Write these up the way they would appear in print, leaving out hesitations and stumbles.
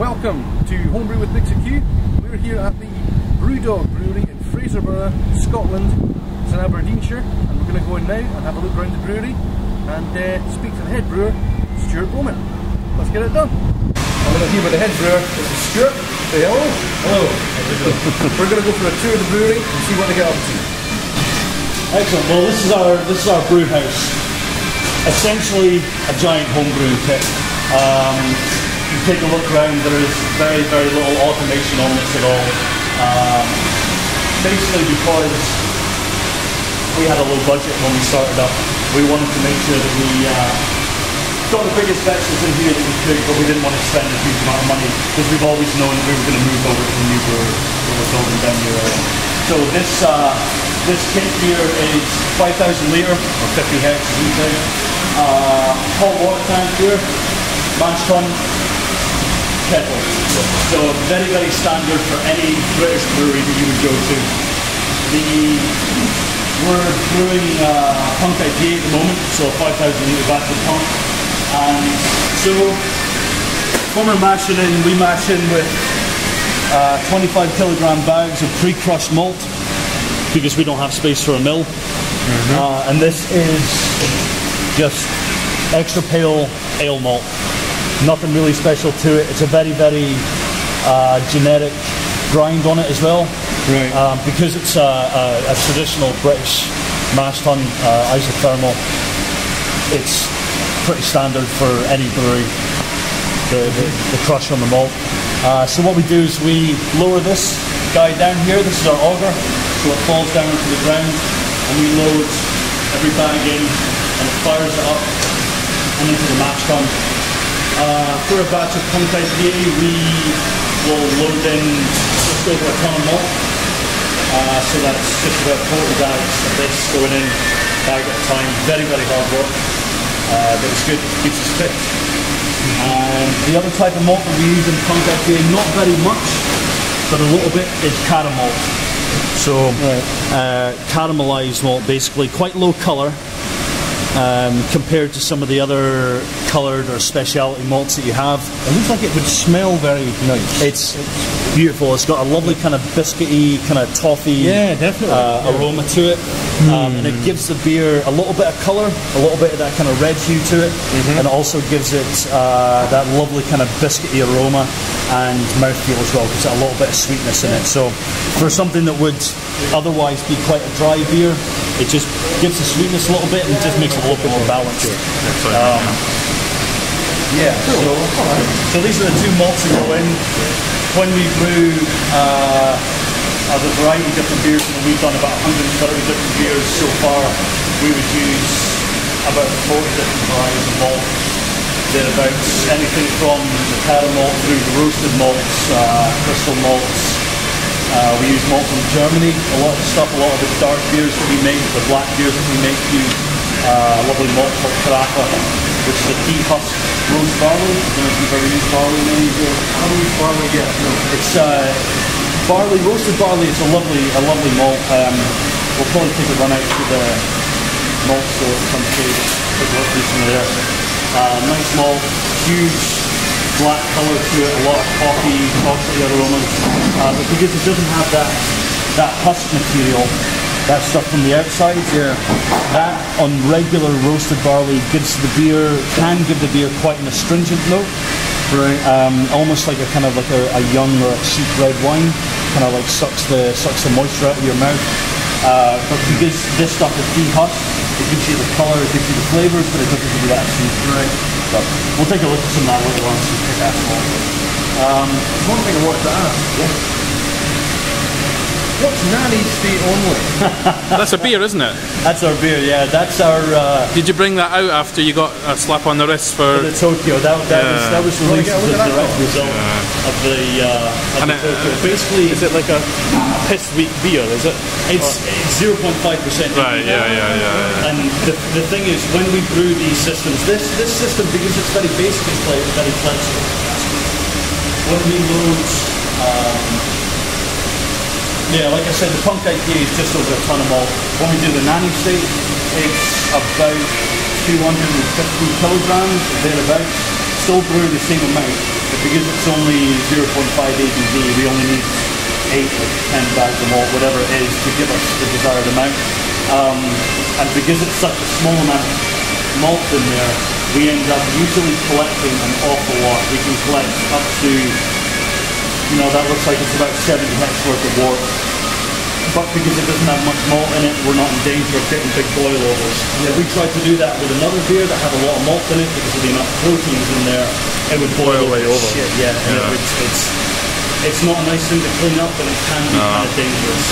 Welcome to Homebrew with Big Secue. We're here at the Brewdog Brewery in Fraserburgh, Scotland. It's in Aberdeenshire, and we're going to go in now and have a look around the brewery and speak to the head brewer, Stewart Bowman. Let's get it done. I'm going to here with the head brewer, this is Stewart. Say hello. Hello. We're going to go for a tour of the brewery and see what they get up to. Excellent. Well, this is our brew house. Essentially a giant homebrewing pit. You take a look around, there is very, very little automation on this at all. Basically because we had a low budget when we started up, we wanted to make sure that we got the biggest vegetables in here that we could, but we didn't want to spend a huge amount of money because we've always known that we were going to move over to the new brewery that we're building down here. So this kit here is 5,000 litre or 50 hex as we say. Hot water tank here, mash tun, kettle. So very, very standard for any British brewery that you would go to. We're brewing punk IPA at the moment, so a 5,000 litre batch of punk. And so when we're mashing in, we mash in with 25 kilogram bags of pre-crushed malt because we don't have space for a mill. And this is just extra pale ale malt. Nothing really special to it. It's a very, very generic grind on it as well. Right. Because it's a traditional British mash tun isothermal, it's pretty standard for any brewery, the crush on the malt. So what we do is we lower this guy down here. This is our auger, so it falls down to the ground, and we load every bag in, and it fires it up and into the mash tun. For a batch of punk IPA, we will load in just over a ton of malt. So that's just about 40 bags of this going in, bag at a time. Very, very hard work. But it's good, keeps us fit. And the other type of malt that we use in punk IPA, not very much, but a little bit, is caramel. So caramelized malt, basically quite low colour compared to some of the other coloured or speciality malts that you have. It looks like it would smell very nice. It's beautiful. It's got a lovely kind of biscuity, kind of toffee aroma to it. And it gives the beer a little bit of colour, a little bit of that kind of red hue to it, and it also gives it that lovely kind of biscuity aroma and mouthfeel as well, because it's a little bit of sweetness in it. So for something that would otherwise be quite a dry beer, it just gives the sweetness a little bit and just makes it a little bit more balanced. Yeah, so these are the two malts that go in. When we brew a variety of different beers, and we've done about 130 different beers so far, we would use about 40 different varieties of malt. Thereabouts, anything from the caramel through the roasted malts, crystal malts. We use malt from Germany. A lot of the stuff, a lot of the dark beers that we make, the black beers that we make, use a lovely malt called Carafa, which is a tea husk roast barley. I don't know if you've ever used barley in any of your... I don't use barley yet, no. It's barley, roasted barley. It's a lovely malt. We'll probably take a run out to the malt store at some stage. Take a look at some of there. Nice malt, huge black colour to it, a lot of coffee aromas. But because it doesn't have that husk material, that stuff from the outside, that on regular roasted barley can give the beer quite an astringent note. Right. Almost like a young or a cheap red wine, kind of like sucks the moisture out of your mouth. But because this stuff is dehusked, it gives you the colour, it gives you the flavours, but it doesn't give you that sweet. Right. But we'll take a look at some of that later on. One thing I wanted to ask. Yeah. What's Nanny Stay Only? That's a beer, isn't it? That's our beer, yeah. That's our... Did you bring that out after you got a slap on the wrist for the Tokyo? That was released as a direct result of the Tokyo. Basically... Is it like a piss weak beer, is it? It's 0.5%. Right, yeah. And the thing is, when we brew these systems, this system, because it's very basic, it's very flexible. When we load... like I said, the punk IPA is just over a ton of malt. When we do the nanny state, it's about 250 kilograms, thereabouts. Still brew the same amount, because it's only 0.5 ABV, we only need 8 or 10 bags of malt, whatever it is, to give us the desired amount. And because it's such a small amount of malt in there, we end up usually collecting an awful lot. We can collect up to, you know, that looks like it's about 70 hex worth of wort. But because it doesn't have much malt in it, we're not in danger of getting big boil overs. If we tried to do that with another beer that had a lot of malt in it, because of the amount of proteins in there, it would boil way over. Shit, yeah. It's not a nice thing to clean up, and it can be kind of dangerous.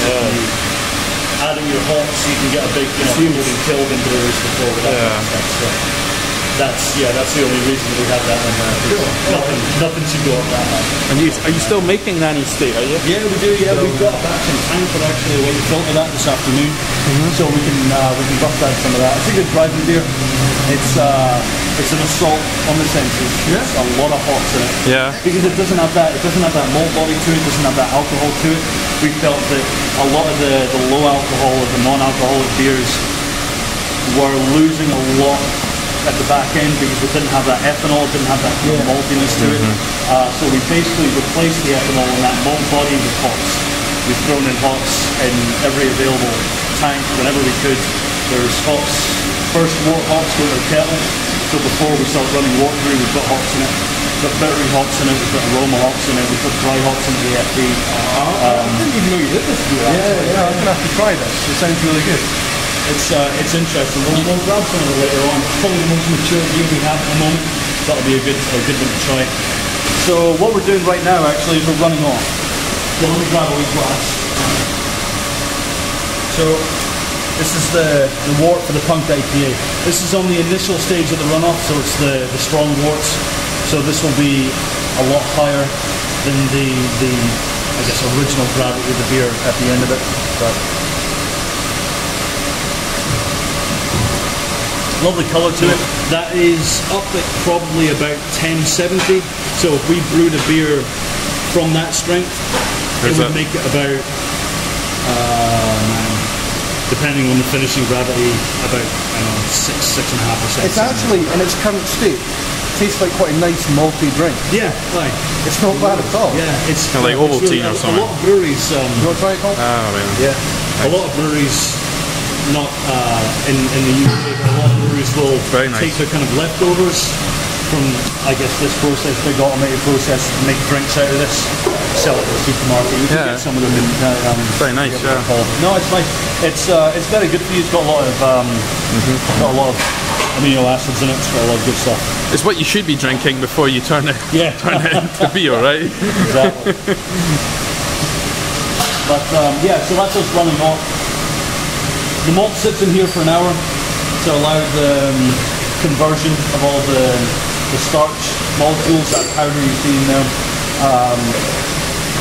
Adding your hops, you can get a big, you know, people being killed in breweries before with that kind of stuff. So that's the only reason we have that in there. Nothing should go up that high. And are you still making nanny state, are you? Yeah, we do. Yeah, we've got a batch in tank. We're actually away to filter that this afternoon, so we can bust out some of that. It's a good driving beer. It's an assault on the senses. Yeah. It's a lot of hops in it. Yeah. Because it doesn't have that malt body to it. Doesn't have that alcohol to it. We felt that a lot of the low alcohol or the non-alcoholic beers were losing a lot at the back end because we didn't have that ethanol, didn't have that kind of maltiness to it. So we basically replaced the ethanol in that malt body with hops. We've thrown in hops in every available tank whenever we could. There's hops, first wort hops go to the kettle. So before we start running wort brew, we've got hops in it. We've got bittery hops in it, we've got aroma hops in it, we've got dry hops into the FD. I didn't even know you did this beer. Yeah, I'm going to have to try this. It sounds really good. It's interesting. We'll grab some of it later on. Probably the most mature beer we have at the moment. That'll be a good one to try. So what we're doing right now actually is we're running off. So let me grab a wee glass. So this is the wort for the Punk IPA. This is on the initial stage of the runoff, so it's the strong worts. So this will be a lot higher than the I guess original gravity of the beer at the end of it. But lovely colour to it. That is up at probably about 1070. So if we brewed a beer from that strength, it would make it about, depending on the finishing gravity, about 6.5%. It's actually, in its current state, tastes like quite a nice malty drink. Yeah, right. It's not bad at all. Yeah, it's kind of like Ovaltine or something. A lot of breweries. You want to try it, Colin? Oh, man. Yeah. A lot of breweries, not in the UK, but a lot of breweries will take their kind of leftovers from, I guess, this process, big automated process, make drinks out of this, sell it to the supermarket. You can get some of them in. Very nice. Yeah. No, it's nice. It's very good for you. It's got a lot of amino acids in it. It's got a lot of good stuff. It's what you should be drinking before you turn it into beer, right? Exactly. But so that's us running off. The malt sits in here for an hour to allow the conversion of all the starch molecules, that powder you see in there,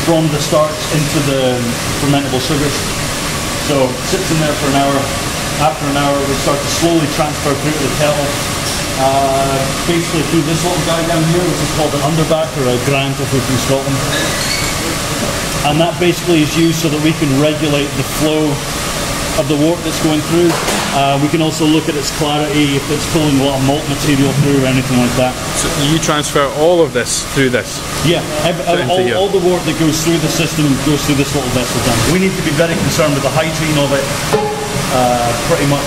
from the starch into the fermentable sugars. So it sits in there for an hour. After an hour, we start to slowly transfer through to the kettle. Basically through this little guy down here, which is called an underback or a grant if we're from Scotland. And that basically is used so that we can regulate the flow of the wort that's going through. We can also look at its clarity, if it's pulling a lot of malt material through or anything like that. So you transfer all of this through this? Yeah, all the wort that goes through the system goes through this little vessel down. We need to be very concerned with the hygiene of it, pretty much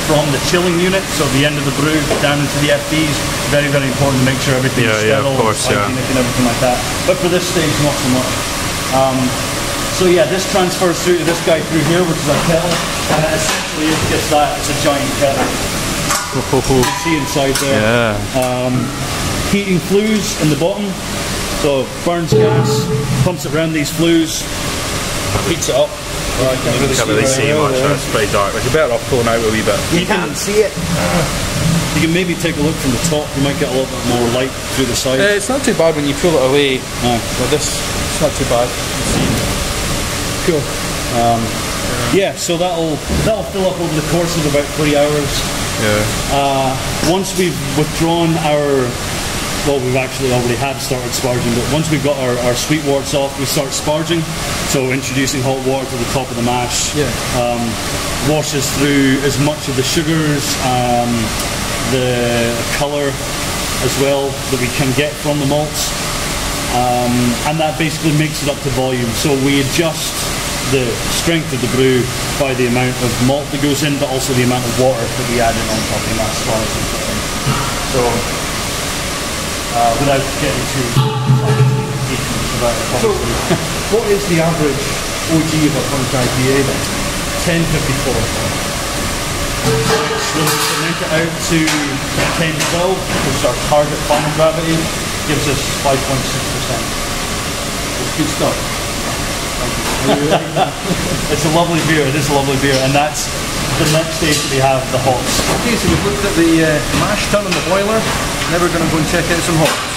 from the chilling unit, so the end of the brew down into the FDs. Very, very important to make sure everything is sterile, hygienic and everything like that. But for this stage, not so much. So yeah, this transfers through to this guy through here, which is a kettle, and it essentially is just that. It's a giant kettle. You can see inside there. Yeah. Heating flues in the bottom, so burns gas, pumps it around these flues, heats it up. Right, you can't really see much. It's pretty dark. You're better off pulling out a wee bit. You can't see it. You can maybe take a look from the top. You might get a little bit more light through the side. It's not too bad when you pull it away. But this, it's not too bad. Cool. Yeah, so that'll fill up over the course of about 3 hours. Yeah. Once we've withdrawn our, well, we've actually already had started sparging, but once we've got our sweet worts off, we start sparging. So introducing hot water to the top of the mash. Yeah. Washes through as much of the sugars, the colour as well that we can get from the malts. and that basically makes it up to volume. So we adjust the strength of the brew by the amount of malt that goes in, but also the amount of water that we add in on top, and that's largely the thing. So without getting too about it, So, what is the average OG of a punch IPA then? 1054. Which will cement it out to 10-12, which is our target final gravity, gives us 5.6%. It's good stuff. It's a lovely beer, it is a lovely beer, and that's the next stage we have, the hops. Okay, so we've looked at the mash tun and the boiler. Now we're going to go and check out some hops.